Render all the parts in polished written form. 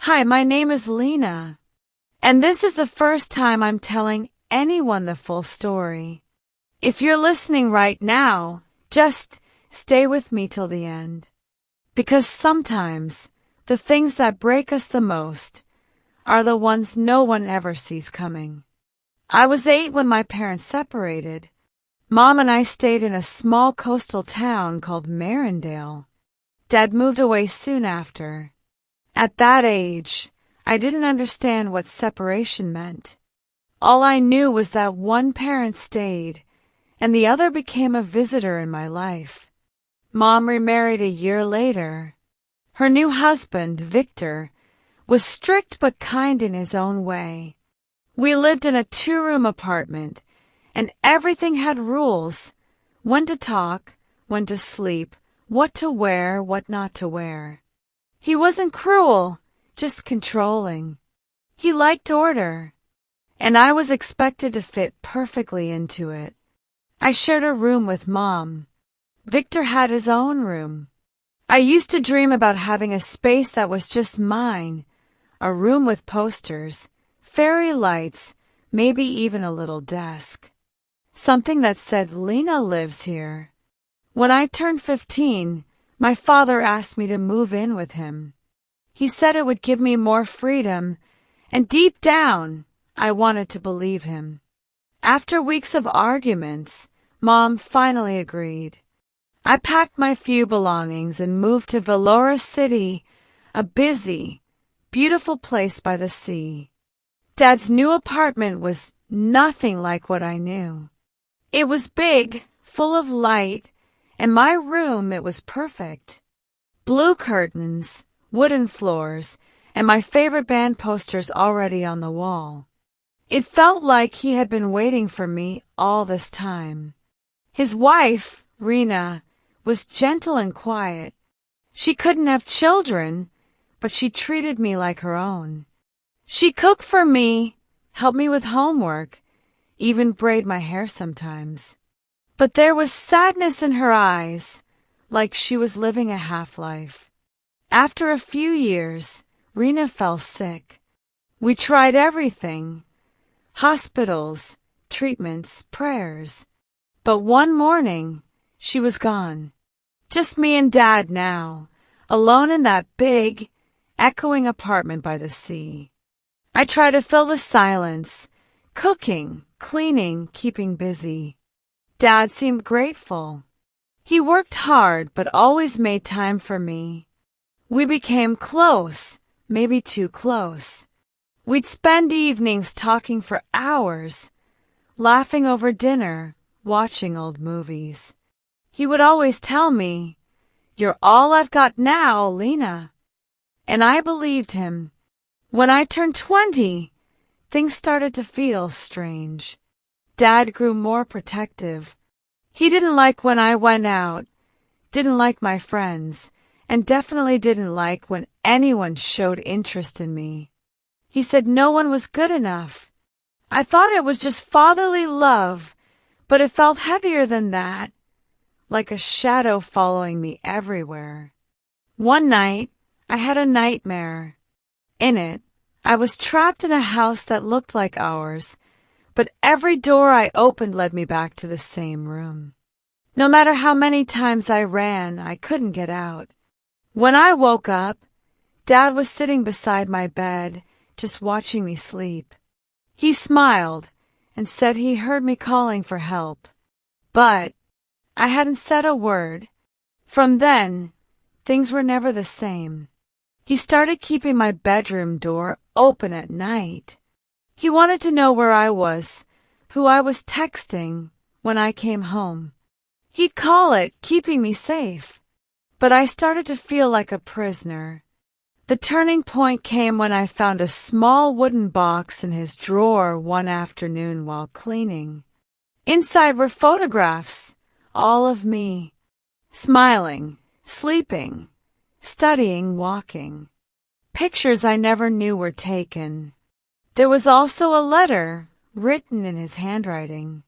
Hi, my name is Lena, and this is the first time I'm telling anyone the full story. If you're listening right now, just stay with me till the end. Because sometimes the things that break us the most are the ones no one ever sees coming. I was 8 when my parents separated. Mom and I stayed in a small coastal town called Marindale. Dad moved away soon after. At that age, I didn't understand what separation meant. All I knew was that one parent stayed, and the other became a visitor in my life. Mom remarried a year later. Her new husband, Victor, was strict but kind in his own way. We lived in a 2-room apartment, and everything had rules: when to talk, when to sleep, what to wear, what not to wear. He wasn't cruel, just controlling. He liked order, and I was expected to fit perfectly into it. I shared a room with Mom. Victor had his own room. I used to dream about having a space that was just mine, a room with posters, fairy lights, maybe even a little desk. Something that said, "Lena lives here." When I turned 15, my father asked me to move in with him. He said it would give me more freedom, and deep down, I wanted to believe him. After weeks of arguments, Mom finally agreed. I packed my few belongings and moved to Vellora City, a busy, beautiful place by the sea. Dad's new apartment was nothing like what I knew. It was big, full of light, and my room, it was perfect. Blue curtains, wooden floors, and my favorite band posters already on the wall. It felt like he had been waiting for me all this time. His wife, Rena, was gentle and quiet. She couldn't have children, but she treated me like her own. She cooked for me, helped me with homework, even braid my hair sometimes. But there was sadness in her eyes, like she was living a half-life. After a few years, Rena fell sick. We tried everything: hospitals, treatments, prayers. But one morning, she was gone. Just me and Dad now, alone in that big, echoing apartment by the sea. I tried to fill the silence, cooking, cleaning, keeping busy. Dad seemed grateful. He worked hard, but always made time for me. We became close, maybe too close. We'd spend evenings talking for hours, laughing over dinner, watching old movies. He would always tell me, "You're all I've got now, Lena." And I believed him. When I turned 20, things started to feel strange. Dad grew more protective. He didn't like when I went out, didn't like my friends, and definitely didn't like when anyone showed interest in me. He said no one was good enough. I thought it was just fatherly love, but it felt heavier than that, like a shadow following me everywhere. One night, I had a nightmare. In it, I was trapped in a house that looked like ours, but every door I opened led me back to the same room. No matter how many times I ran, I couldn't get out. When I woke up, Dad was sitting beside my bed, just watching me sleep. He smiled and said he heard me calling for help, but I hadn't said a word. From then, things were never the same. He started keeping my bedroom door open at night. He wanted to know where I was, who I was texting when I came home. He'd call it keeping me safe, but I started to feel like a prisoner. The turning point came when I found a small wooden box in his drawer one afternoon while cleaning. Inside were photographs, all of me, smiling, sleeping, studying, walking. Pictures I never knew were taken. There was also a letter written in his handwriting.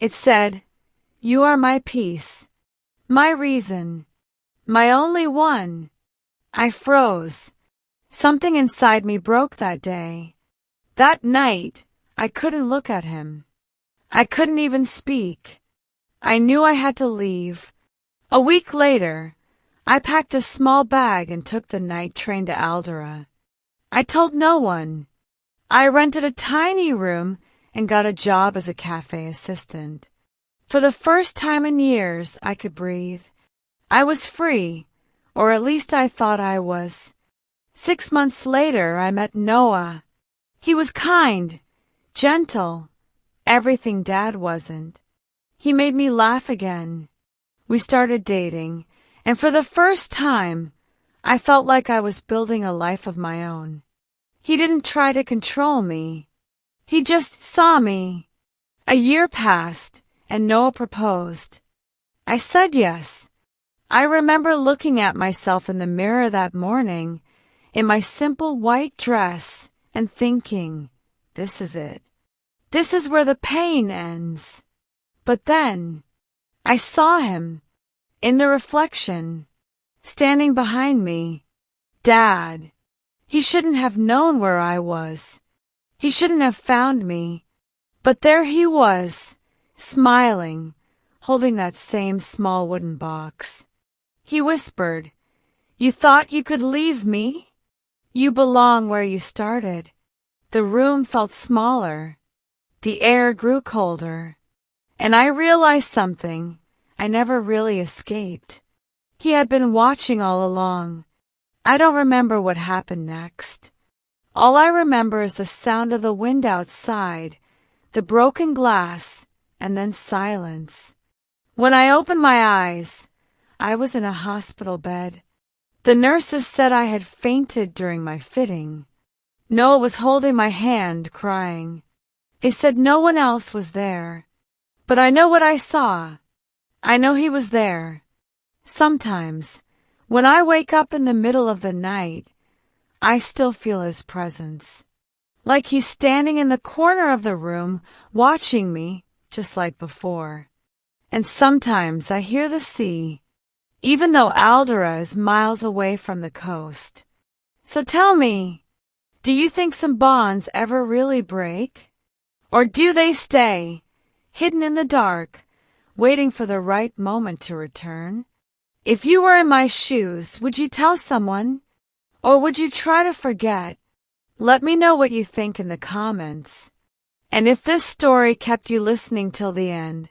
It said, "You are my peace, my reason, my only one." I froze. Something inside me broke that day. That night, I couldn't look at him. I couldn't even speak. I knew I had to leave. A week later, I packed a small bag and took the night train to Aldera. I told no one. I rented a tiny room and got a job as a cafe assistant. For the first time in years, I could breathe. I was free, or at least I thought I was. 6 months later, I met Noah. He was kind, gentle, everything Dad wasn't. He made me laugh again. We started dating, and for the first time, I felt like I was building a life of my own. He didn't try to control me. He just saw me. A year passed, and Noah proposed. I said yes. I remember looking at myself in the mirror that morning, in my simple white dress, and thinking, this is it. This is where the pain ends. But then, I saw him, in the reflection, standing behind me. Dad. He shouldn't have known where I was. He shouldn't have found me. But there he was, smiling, holding that same small wooden box. He whispered, "You thought you could leave me? You belong where you started." The room felt smaller. The air grew colder. And I realized something. I never really escaped. He had been watching all along. I don't remember what happened next. All I remember is the sound of the wind outside, the broken glass, and then silence. When I opened my eyes, I was in a hospital bed. The nurses said I had fainted during my fitting. Noah was holding my hand, crying. They said no one else was there. But I know what I saw. I know he was there. Sometimes, when I wake up in the middle of the night, I still feel his presence. Like he's standing in the corner of the room, watching me, just like before. And sometimes I hear the sea, even though Aldera is miles away from the coast. So tell me, do you think some bonds ever really break? Or do they stay, hidden in the dark, waiting for the right moment to return? If you were in my shoes, would you tell someone? Or would you try to forget? Let me know what you think in the comments. And if this story kept you listening till the end,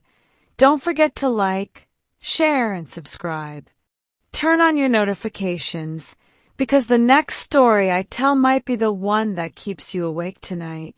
don't forget to like, share, and subscribe. Turn on your notifications, because the next story I tell might be the one that keeps you awake tonight.